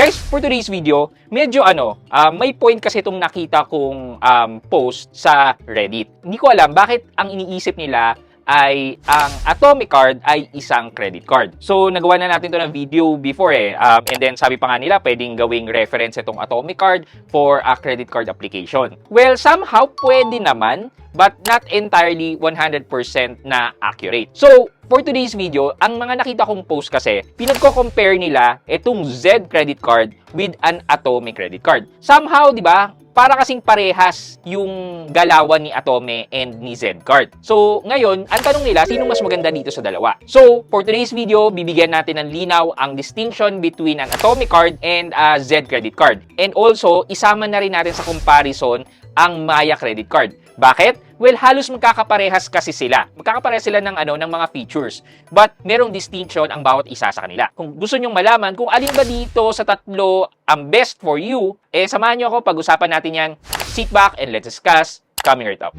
Guys, for today's video, medyo may point kasi itong nakita kong post sa Reddit. Hindi ko alam bakit ang iniisip nila ay ang Atomic Card ay isang credit card. So, nagawa na natin to ng video before and then sabi pa nga nila, pwedeng gawing reference itong Atomic Card for a credit card application. Well, somehow pwede naman, but not entirely 100% na accurate. So, for today's video, ang mga nakita kong post kasi, pinagko-compare nila itong Z credit card with an Atome credit card. Somehow, di ba, para kasing parehas yung galawan ni Atome and ni Z card. So, ngayon, ang tanong nila, sino mas maganda dito sa dalawa? So, for today's video, bibigyan natin ng linaw ang distinction between an Atome card and a Z credit card. And also, isama na rin natin sa comparison ang Maya credit card. Bakit? Well, halos magkakaparehas kasi sila. Magkakaparehas sila ng mga features. But merong distinction ang bawat isa sa kanila. Kung gusto nyong malaman kung alin ba dito sa tatlo ang best for you, samahan nyo ako, pag-usapan natin yan. Sit back and let's discuss coming right up.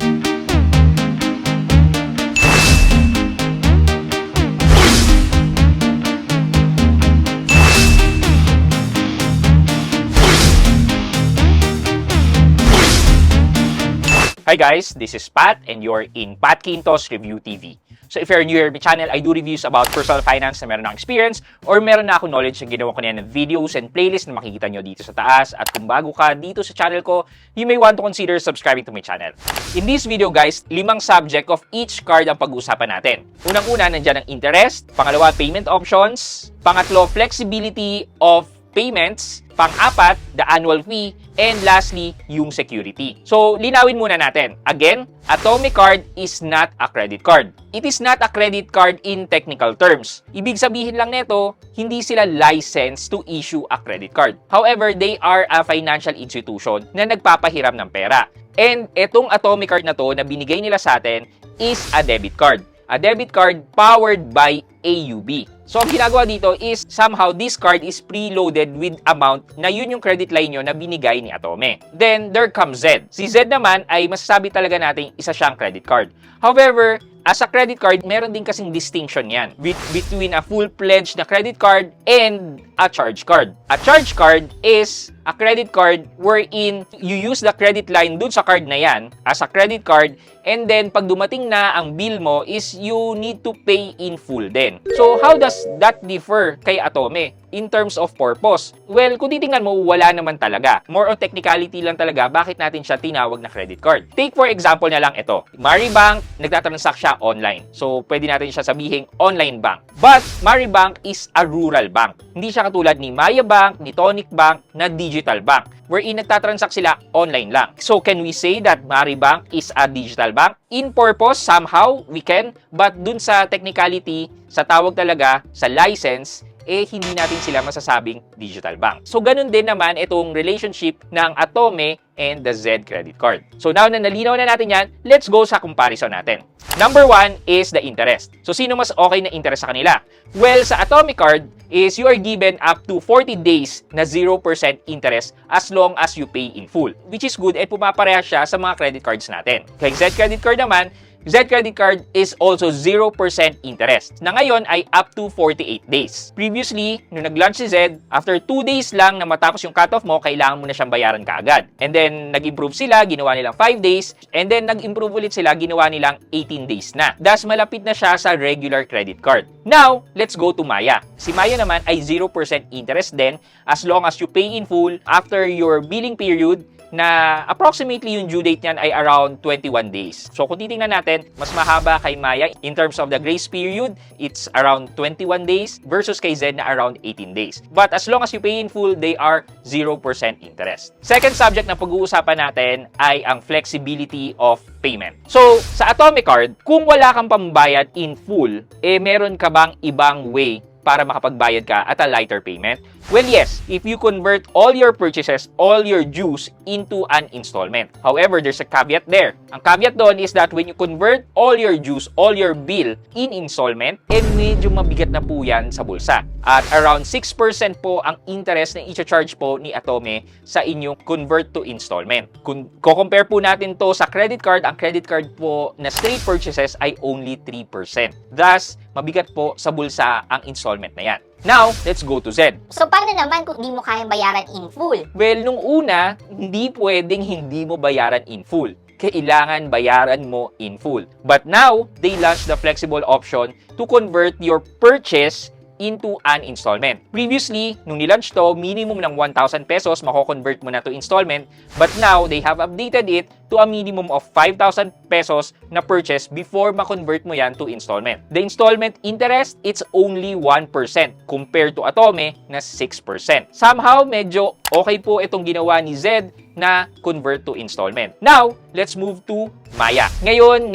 Hi guys, this is Pat and you're in Pat Quintos Review TV. So if you're new here to my channel, I do reviews about personal finance na meron akong experience or meron na akong knowledge na ginawa ko na yan ng videos and playlist na makikita nyo dito sa taas. At kung bago ka dito sa channel ko, you may want to consider subscribing to my channel. In this video guys, 5 subject of each card ang pag-uusapan natin. Unang-una, nandyan ang interest. Pangalawa, payment options. Pangatlo, flexibility of payments. Pang-apat, the annual fee. And lastly, yung security. So, linawin muna natin. Again, Atomic Card is not a credit card. It is not a credit card in technical terms. Ibig sabihin lang nito, hindi sila licensed to issue a credit card. However, they are a financial institution na nagpapahiram ng pera. And etong Atomic Card na to na binigay nila sa atin is a debit card. A debit card powered by AUB. So, ang ginagawa dito is somehow this card is preloaded with amount na yun yung credit line nyo na binigay ni Atome. Then, there comes Z. Si Z naman ay masasabi talaga natin isa siyang credit card. However, as a credit card, meron din kasing distinction yan between a full-fledged na credit card and a charge card. A charge card is a credit card wherein you use the credit line dun sa card na yan as a credit card and then pag dumating na ang bill mo is you need to pay in full din. So, how does that differ kay Atome in terms of purpose? Well, kung titingnan mo, wala naman talaga. More on technicality lang talaga bakit natin siya tinawag na credit card. Take for example na lang ito. Maribank, nagtatransact siya online. So, pwede natin siya sabihing online bank. But, Maribank is a rural bank. Hindi siya katulad ni Maya Bank, ni Tonic Bank, na digital bank, wherein nagtatransact sila online lang. So, can we say that Maribank is a digital bank? In purpose, somehow, we can. But dun sa technicality, sa tawag talaga, sa license, hindi natin sila masasabing digital bank. So, ganun din naman itong relationship ng Atome and the Z credit card. So, now na nalinaw na natin yan, let's go sa comparison natin. Number 1 is the interest. So, sino mas okay na interest sa kanila? Well, sa Atomic Card is you are given up to 40 days na 0% interest as long as you pay in full. Which is good at pumapareha siya sa mga credit cards natin. Kay Z credit card naman, Z credit card is also 0% interest na ngayon ay up to 48 days. Previously, nung nag-launch si Z, after 2 days lang na matapos yung cutoff mo, kailangan mo na siyang bayaran kaagad. And then, nag-improve sila, ginawa nilang 5 days. And then, nag-improve ulit sila, ginawa nilang 18 days na. Thus, malapit na siya sa regular credit card. Now, let's go to Maya. Si Maya naman ay 0% interest din as long as you pay in full after your billing period na approximately yung due date niyan ay around 21 days. So kung titingnan natin, mas mahaba kay Maya in terms of the grace period, it's around 21 days versus kay Z na around 18 days. But as long as you pay in full, they are 0% interest. Second subject na pag-uusapan natin ay ang flexibility of payment. So sa Atomic Card, kung wala kang pambayad in full, meron ka bang ibang way para makapagbayad ka at a lighter payment? Well, yes, if you convert all your purchases, all your dues into an installment. However, there's a caveat there. Ang caveat doon is that when you convert all your dues, all your bill in installment, medyo mabigat na po yan sa bulsa. At around 6% po ang interest na i-charge po ni Atome sa inyong convert to installment. Kung compare po natin to sa credit card, ang credit card po na straight purchases ay only 3%. Thus, mabigat po sa bulsa ang installment na yan. Now, let's go to Zed. So, paano naman kung di mo kayang bayaran in full? Well, nung una, hindi pwedeng hindi mo bayaran in full. Kailangan bayaran mo in full. But now, they launched the flexible option to convert your purchase into an installment. Previously, nung nilaunch to, minimum ng 1,000 pesos mako-convert mo na to installment. But now, they have updated it to a minimum of 5,000 pesos na purchase before ma-convert mo yan to installment. The installment interest, it's only 1% compared to Atome na 6%. Somehow, medyo okay po itong ginawa ni Zed na convert to installment. Now, let's move to Maya. Ngayon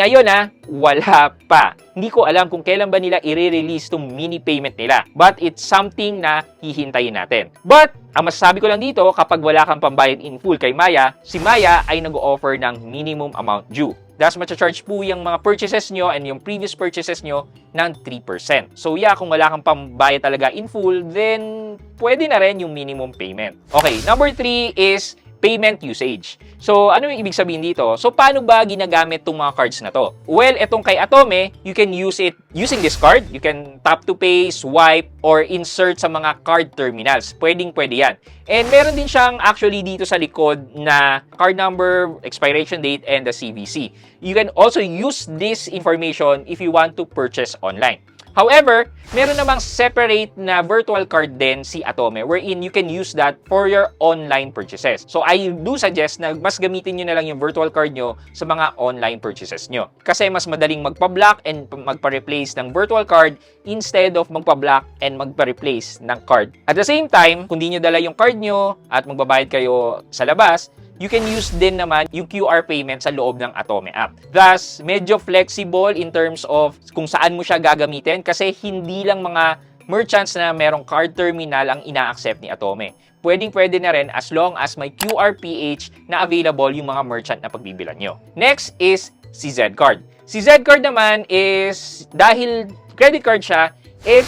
wala pa. Hindi ko alam kung kailan ba nila i-release tong mini payment nila. But it's something na hihintayin natin. But, ang masasabi ko lang dito, kapag wala kang pambayad in full kay Maya, si Maya ay nag-o-offer ng minimum amount due. Thus, matcha-charge po yung mga purchases nyo and yung previous purchases nyo ng 3%. So, yeah, kung wala kang pambayad talaga in full, then pwede na rin yung minimum payment. Okay, number 3 is payment usage. So, ano yung ibig sabihin dito? So, paano ba ginagamit itong mga cards na to? Well, itong kay Atome, you can use it using this card. You can tap to pay, swipe, or insert sa mga card terminals. Pwede yan. And meron din siyang actually dito sa likod na card number, expiration date, and the CVC. You can also use this information if you want to purchase online. However, meron namang separate na virtual card din si Atome wherein you can use that for your online purchases. So, I do suggest na mas gamitin nyo na lang yung virtual card nyo sa mga online purchases nyo. Kasi mas madaling magpa-block and magpa-replace ng virtual card instead of magpa-block and magpa-replace ng card. At the same time, kung di nyo dala yung card nyo at magbabayad kayo sa labas, you can use din naman yung QR payment sa loob ng Atome app. Thus, medyo flexible in terms of kung saan mo siya gagamitin kasi hindi lang mga merchants na merong card terminal ang ina-accept ni Atome. Pwedeng-pwede na rin as long as may QRPH na available yung mga merchant na pagbibilan nyo. Next is si Zcard. Si Zcard naman is, dahil credit card siya,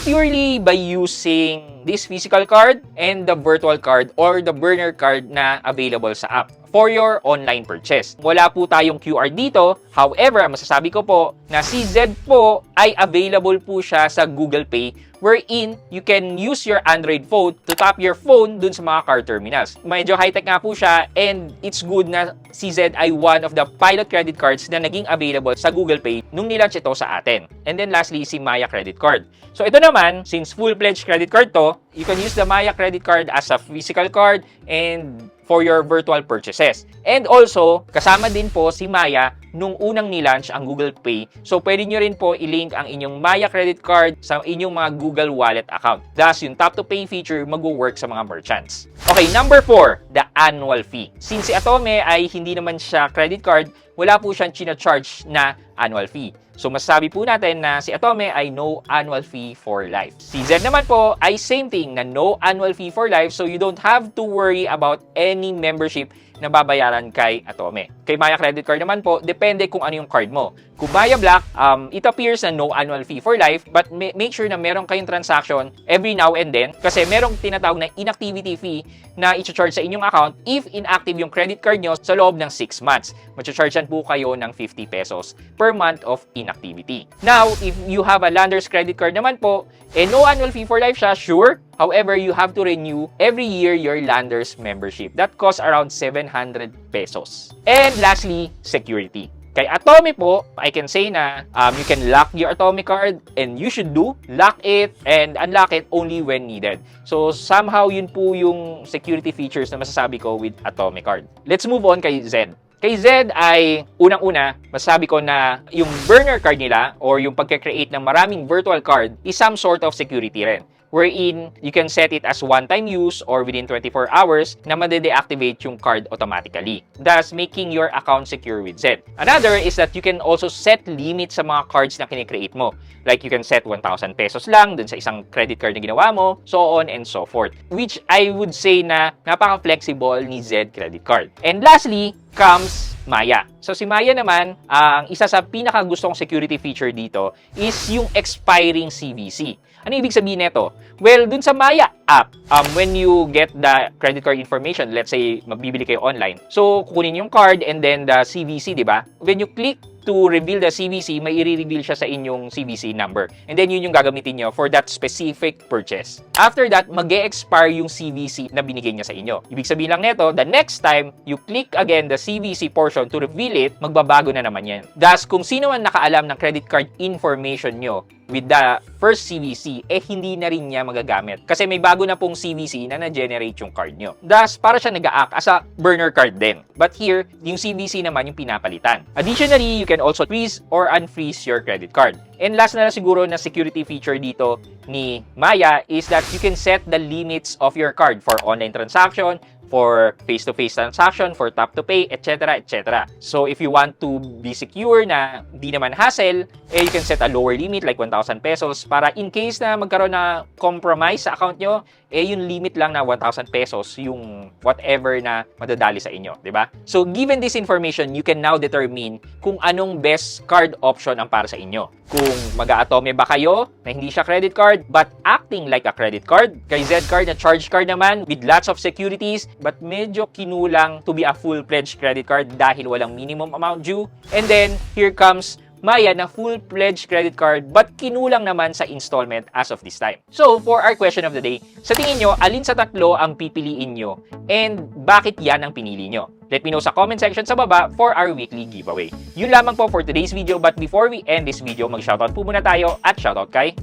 purely by using this physical card and the virtual card or the burner card na available sa app for your online purchase. Wala po tayong QR dito. However, ang masasabi ko po na si Zed po ay available po siya sa Google Pay wherein you can use your Android phone to tap your phone dun sa mga card terminals. Medyo high-tech nga po siya and it's good na si Zed ay one of the pilot credit cards na naging available sa Google Pay nung nilaunch ito sa atin. And then lastly, si Maya credit card. So ito naman, since full-fledged credit card to, you can use the Maya credit card as a physical card and for your virtual purchases. And also, kasama din po si Maya nung unang nilaunch ang Google Pay. So, pwede nyo rin po i-link ang inyong Maya credit card sa inyong mga Google Wallet account. Thus, yung tap to pay feature mag-work sa mga merchants. Okay, number 4, the annual fee. Since si Atome ay hindi naman siya credit card, wala po siyang china-charge na annual fee. So, masasabi po natin na si Atome ay no annual fee for life. Si Zed naman po ay same thing na no annual fee for life, so you don't have to worry about any membership na babayaran kay Atome. Kay Maya Credit Card naman po, depende kung ano yung card mo. Kung Maya Black, it appears na no annual fee for life, but make sure na meron kayong transaction every now and then kasi merong tinatawag na inactivity fee na i-charge sa inyong account if inactive yung credit card nyo sa loob ng 6 months. Mag-chargean po kayo ng 50 pesos per month of inactivity. Now, if you have a Landers credit card naman po, no annual fee for life siya, sure. However, you have to renew every year your Landers membership. That costs around 700 pesos. And lastly, security. Kay Atome po, I can say na you can lock your Atome card and you should lock it and unlock it only when needed. So somehow yun po yung security features na masasabi ko with Atome card. Let's move on kay Zed. Kay Zed ay unang-una, masasabi ko na yung burner card nila or yung pagka-create ng maraming virtual card is some sort of security rin, wherein you can set it as one-time use or within 24 hours na made-deactivate yung card automatically, thus making your account secure with Zed. Another is that you can also set limits sa mga cards na kinikreate mo. Like you can set 1,000 pesos lang dun sa isang credit card na ginawa mo, so on and so forth. Which I would say na napaka-flexible ni Zed credit card. And lastly, comes Maya. So si Maya naman, ang isa sa pinakagustong security feature dito is yung expiring CVC. Ano ibig sabihin nito? Well, dun sa Maya app, when you get the credit card information, let's say, magbibili kayo online. So, kukunin yung card and then the CVC, di ba? When you click to reveal the CVC, may i-reveal siya sa inyong CVC number. And then yun yung gagamitin nyo for that specific purchase. After that, mag-e-expire yung CVC na binigay niya sa inyo. Ibig sabihin lang nito, the next time you click again the CVC portion to reveal it, magbabago na naman yan. Thus, kung sino man nakaalam ng credit card information nyo with the first CVC, hindi na rin niya magagamit. Kasi may bago na pong CVC na na-generate yung card nyo. Thus, para siya nag-a-act as a burner card din. But here, yung CVC naman yung pinapalitan. Additionally, you can also freeze or unfreeze your credit card. And last na lang siguro na security feature dito ni Maya is that you can set the limits of your card for online transaction, for face-to-face transaction, for tap-to-pay, etc., etc. So, if you want to be secure na di naman hassle, you can set a lower limit like 1,000 pesos para in case na magkaroon na compromise sa account nyo, yung limit lang na 1,000 pesos yung whatever na madadali sa inyo, di ba? So, given this information, you can now determine kung anong best card option ang para sa inyo. Kung mag-aatome ba kayo na hindi siya credit card but acting like a credit card, kay Z-Card na charge card naman with lots of securities but medyo kinulang to be a full-fledged credit card dahil walang minimum amount due. And then, here comes Maya na full-fledged credit card but kinulang naman sa installment as of this time. So, for our question of the day, sa tingin nyo, alin sa tatlo ang pipiliin nyo and bakit yan ang pinili nyo? Let me know sa comment section sa baba for our weekly giveaway. Yun lamang po for today's video, but before we end this video, mag-shoutout po muna tayo at shoutout kay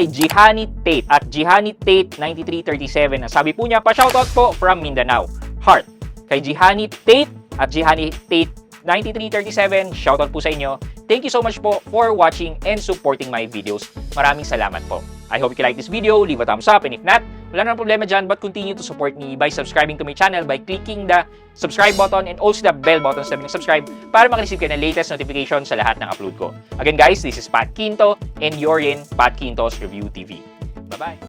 Jihani Tate at Jihani Tate 9337. Ang sabi po niya, pa-shoutout po from Mindanao. Heart. Kay Jihani Tate at Jihani Tate 9337, shoutout po sa inyo. Thank you so much po for watching and supporting my videos. Maraming salamat po. I hope you like this video, leave a thumbs up, and if not, wala na problema dyan, but continue to support me by subscribing to my channel by clicking the subscribe button and also the bell button sa subscribe para makareceive kayo ng latest notification sa lahat ng upload ko. Again guys, this is Pat Quinto and you're in Pat Quinto's Review TV. Bye-bye!